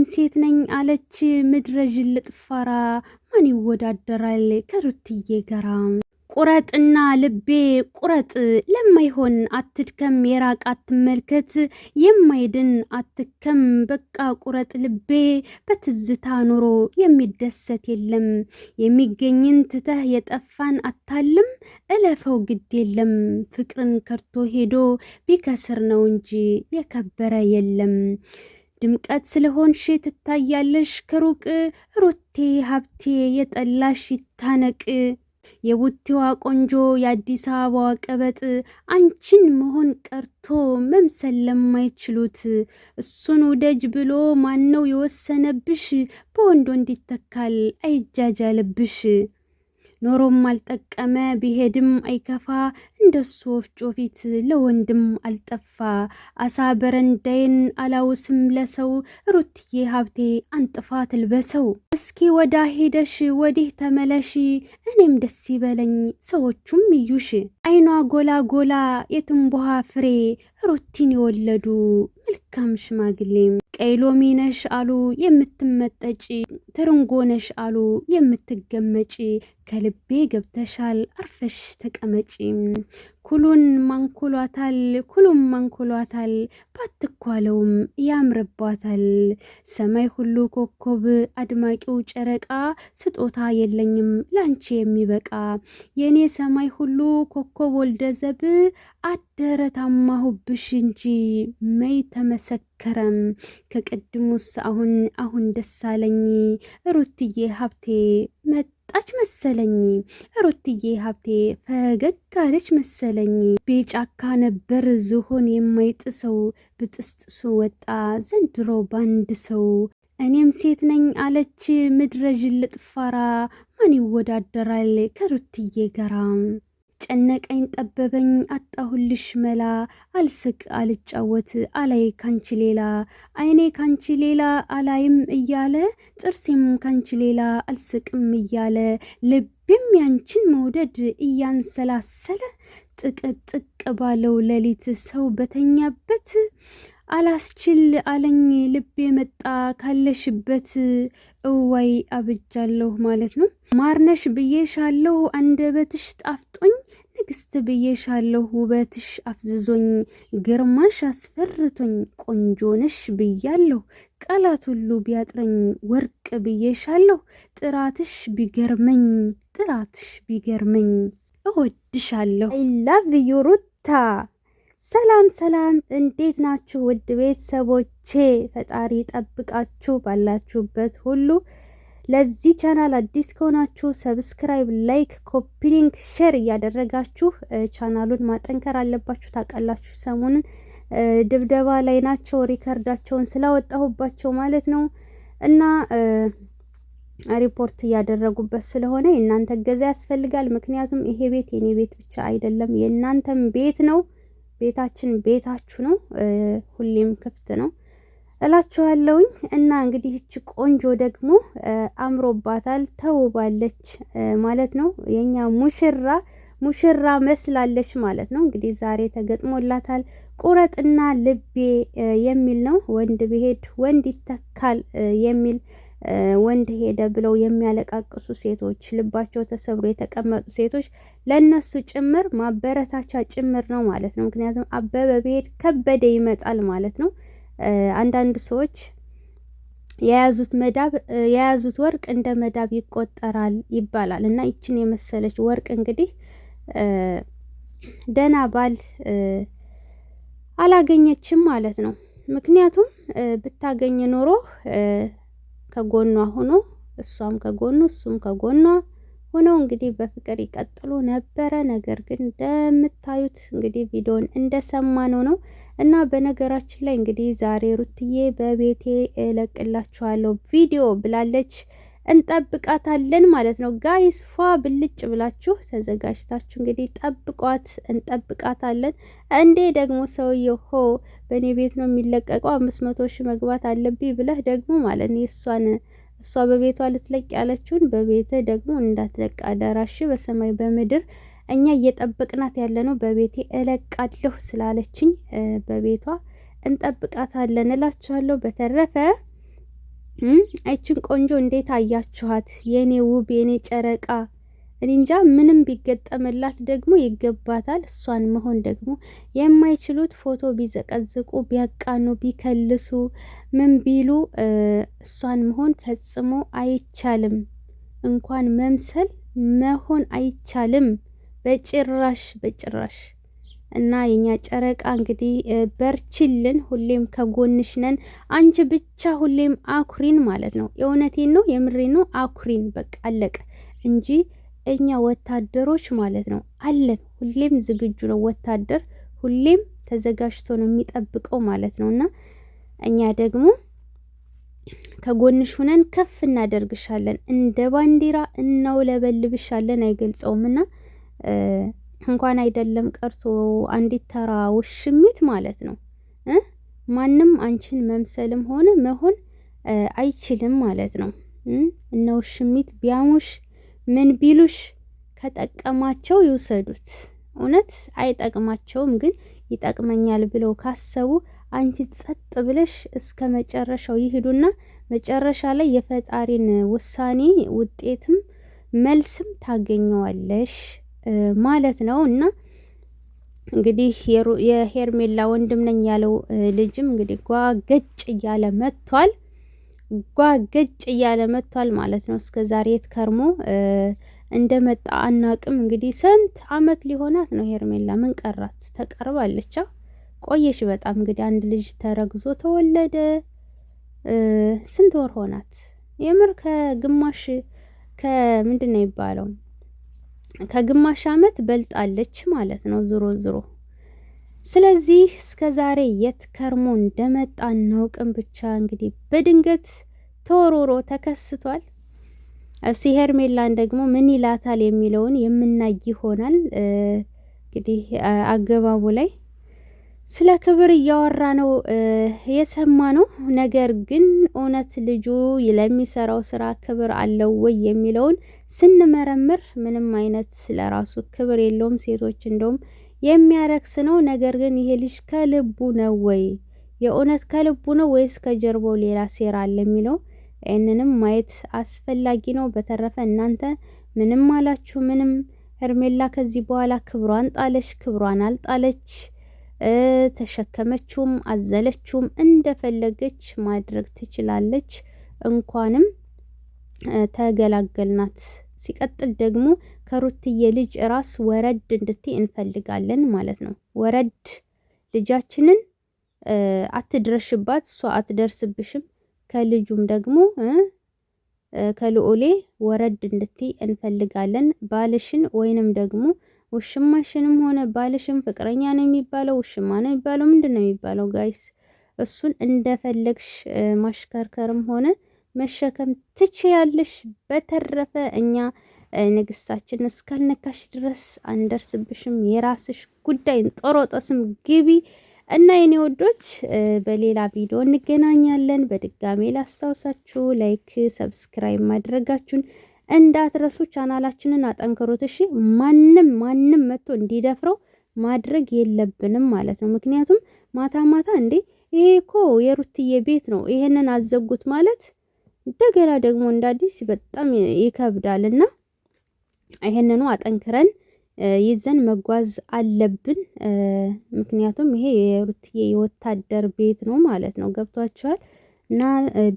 እኔም ሴት ነኝ አለች ምድረ ዥልጥ ፋራ ማን ይወዳደራል ከሩትዬ ጋራ? ቁረጥና ልቤ ቁረጥ ለማይሆን አትድከም የራቅ አትመልከት የማይድን አትከም በቃ ቁረጥ ልቤ በትዝታ ኑሮ የሚደሰት የለም የሚገኝን ትተህ የጠፋን አታልም እለፈው ግድ የለም ፍቅርን ከርቶ ሄዶ ቢከስር ነው እንጂ የከበረ የለም። ድምቀት ስለሆንሽ ትታያለሽ ከሩቅ ሩቴ ሀብቴ የጠላሽ ይታነቅ የቡቲዋ ቆንጆ የአዲስ አበባ ቀበጥ አንቺን መሆን ቀርቶ መምሰል ለማይችሉት እሱን ውደጅ ብሎ ማነው የወሰነብሽ? በወንዶ እንዲተካል አይጃጃልብሽ። ኖሮም አልጠቀመ ቢሄድም አይከፋ እንደሱ ወፍጮ ፊት ለወንድም አልጠፋ። አሳ በረንዳይን አላውስም ለሰው ሩትዬ ሀብቴ አንጥፋ ትልበሰው። እስኪ ወዳ ሄደሽ ወዲህ ተመለሺ እኔም ደስ ይበለኝ ሰዎቹም ይዩሽ። አይኗ ጎላ ጎላ የትንቦሃ ፍሬ ሩቲን የወለዱ መልካም ሽማግሌም። ቀይ ሎሚ ነሽ አሉ የምትመጠጪ ትርንጎ ነሽ አሉ የምትገመጪ ከልቤ ገብተሻል አርፈሽ ተቀመጪ። ኩሉን ማንኩሏታል ኩሉም ማንኩሏታል ባትኳለውም ያምርባታል። ሰማይ ሁሉ ኮከብ አድማቂው ጨረቃ ስጦታ የለኝም ላንቺ የሚበቃ። የኔ ሰማይ ሁሉ ኮከብ ወልደዘብ አደረ ታማሁብሽ እንጂ መይ ተመሰከረም። ከቅድሙስ አሁን ደሳለኝ ሩትዬ ሀብቴ መጣች መሰለኝ። ሩትዬ ሀብቴ ፈገግ አለች መሰለኝ። ቤጫካ ነበር ዝሆን የማይጥሰው ብጥስጥሱ ወጣ ዘንድሮ ባንድ ሰው። እኔም ሴት ነኝ አለች ምድረ ዥልጥ ፋራ ማን ይወዳደራል ከሩትዬ ጋራ? ጨነቀኝ ጠበበኝ አጣሁልሽ መላ አልስቅ አልጫወት አላይ ካንቺ ሌላ። አይኔ ካንቺ ሌላ አላይም እያለ ጥርሴም ካንቺ ሌላ አልስቅም እያለ ልቤም ያንቺን መውደድ እያንሰላሰለ ጥቅጥቅ ባለው ሌሊት ሰው በተኛበት አላስችል አለኝ ልቤ መጣ ካለሽበት። እዋይ አብጃለሁ ማለት ነው። ማርነሽ ብዬሻለሁ አንደበትሽ ጣፍጦኝ ንግስት ብዬሻለሁ ውበትሽ አፍዝዞኝ ግርማሽ አስፈርቶኝ ቆንጆ ነሽ ብያለሁ ቃላት ሁሉ ቢያጥረኝ ወርቅ ብዬሻለሁ ጥራትሽ ቢገርመኝ እወድሻለሁ። አይ ላቭ ዩ ሩታ። ሰላም ሰላም፣ እንዴት ናችሁ ውድ ቤተሰቦቼ? ፈጣሪ ጠብቃችሁ ባላችሁበት ሁሉ። ለዚህ ቻናል አዲስ ከሆናችሁ ሰብስክራይብ፣ ላይክ፣ ኮፒ ሊንክ፣ ሼር እያደረጋችሁ ቻናሉን ማጠንከር አለባችሁ። ታውቃላችሁ ሰሞኑን ድብደባ ላይ ናቸው ሪከርዳቸውን ስላወጣሁባቸው ማለት ነው እና ሪፖርት እያደረጉበት ስለሆነ የእናንተ እገዛ ያስፈልጋል። ምክንያቱም ይሄ ቤት የኔ ቤት ብቻ አይደለም የእናንተም ቤት ነው። ቤታችን ቤታችሁ ነው፣ ሁሌም ክፍት ነው እላችኋለሁኝ። እና እንግዲህ እቺ ቆንጆ ደግሞ አምሮባታል ተውባለች ማለት ነው። የኛ ሙሽራ መስላለች ማለት ነው። እንግዲህ ዛሬ ተገጥሞላታል ቁረጥና ልቤ የሚል ነው። ወንድ ቢሄድ ወንድ ይተካል የሚል ወንድ ሄደ ብለው የሚያለቃቅሱ ሴቶች፣ ልባቸው ተሰብሮ የተቀመጡ ሴቶች ለነሱ ጭምር ማበረታቻ ጭምር ነው ማለት ነው። ምክንያቱም አበበ ቢሄድ ከበደ ይመጣል ማለት ነው። አንዳንድ ሰዎች የያዙት ወርቅ እንደ መዳብ ይቆጠራል ይባላል እና ይችን የመሰለች ወርቅ እንግዲህ ደህና ባል አላገኘችም ማለት ነው። ምክንያቱም ብታገኝ ኖሮ ከጎኗ ሆኖ እሷም ከጎኑ እሱም ከጎኗ ሆነው እንግዲህ በፍቅር ይቀጥሉ ነበረ። ነገር ግን እንደምታዩት እንግዲህ ቪዲዮን እንደሰማነው ነው። እና በነገራችን ላይ እንግዲህ ዛሬ ሩትዬ በቤቴ እለቅላችኋለሁ ቪዲዮ ብላለች። እንጠብቃታለን ማለት ነው ጋይስ። ፏ ብልጭ ብላችሁ ተዘጋጅታችሁ እንግዲህ ጠብቋት፣ እንጠብቃታለን። እንዴ ደግሞ ሰውየው በእኔ ቤት ነው የሚለቀቀው 500 ሺህ መግባት አለብኝ ብለህ ደግሞ ማለት ነው እሷ በቤቷ ልትለቅ ያለችውን በቤት ደግሞ እንዳትለቅ አደራሽ። በሰማይ በምድር እኛ እየጠበቅናት ያለ ነው። በቤቴ እለቃለሁ ስላለችኝ በቤቷ እንጠብቃታለን እላችኋለሁ። በተረፈ አይችን ቆንጆ እንዴት አያችኋት? የኔ ውብ የኔ ጨረቃ። እኔ እንጃ ምንም ቢገጠምላት ደግሞ ይገባታል። እሷን መሆን ደግሞ የማይችሉት ፎቶ ቢዘቀዝቁ ቢያቃኑ ቢከልሱ ምን ቢሉ እሷን መሆን ፈጽሞ አይቻልም። እንኳን መምሰል መሆን አይቻልም። በጭራሽ በጭራሽ። እና የኛ ጨረቃ እንግዲህ በርችልን፣ ሁሌም ከጎንሽ ነን። አንቺ ብቻ ሁሌም አኩሪን ማለት ነው። የእውነቴን ነው፣ የምሬን ነው። አኩሪን በቃ አለቀ እንጂ እኛ ወታደሮች ማለት ነው አለን። ሁሌም ዝግጁ ነው ወታደር፣ ሁሌም ተዘጋጅቶ ነው የሚጠብቀው ማለት ነው። እና እኛ ደግሞ ከጎንሽ ሁነን ከፍ እናደርግሻለን፣ እንደ ባንዲራ እናውለበልብሻለን። አይገልጸውም እና እንኳን አይደለም ቀርቶ አንዲት ተራ ውሽሚት ማለት ነው ማንም አንቺን መምሰልም ሆነ መሆን አይችልም ማለት ነው። እነ ውሽሚት ቢያሙሽ ምን ቢሉሽ ከጠቀማቸው ይውሰዱት። እውነት አይጠቅማቸውም፣ ግን ይጠቅመኛል ብለው ካሰቡ አንቺ ጸጥ ብለሽ እስከ መጨረሻው ይሄዱና መጨረሻ ላይ የፈጣሪን ውሳኔ ውጤትም መልስም ታገኘዋለሽ ማለት ነው። እና እንግዲህ የሄርሜላ ወንድም ነኝ ያለው ልጅም እንግዲህ ጓገጭ እያለ መጥቷል ማለት ነው። እስከ ዛሬ የት ከርሞ እንደመጣ አናቅም። እንግዲህ ስንት አመት ሊሆናት ነው ሄርሜላ? ምን ቀራት? ተቀርባለች፣ ቆየሽ በጣም እንግዲህ አንድ ልጅ ተረግዞ ተወለደ። ስንት ወር ሆናት? የምር ከግማሽ ከምንድን ነው የሚባለው ከግማሽ አመት በልጣለች ማለት ነው ዞሮ ዞሮ። ስለዚህ እስከ ዛሬ የት ከርሞ እንደመጣ እናውቅም። ብቻ እንግዲህ በድንገት ተወሮሮ ተከስቷል። ሄርሜላን ደግሞ ምን ይላታል የሚለውን የምናይ ይሆናል። እንግዲህ አገባቡ ላይ ስለ ክብር እያወራ ነው የሰማ ነው። ነገር ግን እውነት ልጁ ለሚሰራው ስራ ክብር አለው ወይ የሚለውን ስንመረምር ምንም አይነት ለራሱ ክብር የለውም። ሴቶች እንደውም የሚያረክስ ነው። ነገር ግን ይሄ ልጅ ከልቡ ነው ወይ? የእውነት ከልቡ ነው ወይስ ከጀርባው ሌላ ሴራ አለ የሚለው ይህንንም ማየት አስፈላጊ ነው። በተረፈ እናንተ ምንም አላችሁ ምንም፣ ሄርሜላ ከዚህ በኋላ ክብሯን ጣለች ክብሯን አልጣለች፣ ተሸከመችውም አዘለችውም እንደፈለገች ማድረግ ትችላለች። እንኳንም ተገላገልናት። ሲቀጥል ደግሞ ከሩትዬ ልጅ ራስ ወረድ እንድትይ እንፈልጋለን ማለት ነው። ወረድ ልጃችንን አትድረሽባት፣ እሷ አትደርስብሽም። ከልጁም ደግሞ ከልኦሌ ወረድ እንድትይ እንፈልጋለን። ባልሽን ወይንም ደግሞ ውሽማሽንም ሆነ ባልሽን ፍቅረኛ ነው የሚባለው ውሽማ ነው የሚባለው ምንድን ነው የሚባለው ጋይስ? እሱን እንደፈለግሽ ማሽከርከርም ሆነ መሸከም ትችያለሽ። በተረፈ እኛ ንግስታችን እስካልነካሽ ድረስ አንደርስብሽም። የራስሽ ጉዳይ። ጦሮጦስም ግቢ እና የኔ ወዶች በሌላ ቪዲዮ እንገናኛለን። በድጋሜ ላስታውሳችሁ ላይክ፣ ሰብስክራይብ ማድረጋችሁን እንዳትረሱ። ቻናላችንን አጠንክሩት እሺ። ማንም መጥቶ እንዲደፍረው ማድረግ የለብንም ማለት ነው። ምክንያቱም ማታ ማታ እንዴ ይሄ እኮ የሩትዬ ቤት ነው፣ ይሄንን አዘጉት ማለት እንደገና ደግሞ እንዳዲስ በጣም ይከብዳልና ይሄንኑ አጠንክረን ይዘን መጓዝ አለብን። ምክንያቱም ይሄ የሩትዬ የወታደር ቤት ነው ማለት ነው። ገብቷችኋል? እና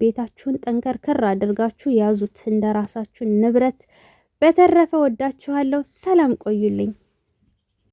ቤታችሁን ጠንከርከር አድርጋችሁ ያዙት እንደራሳችሁ ንብረት። በተረፈ ወዳችኋለሁ። ሰላም ቆዩልኝ።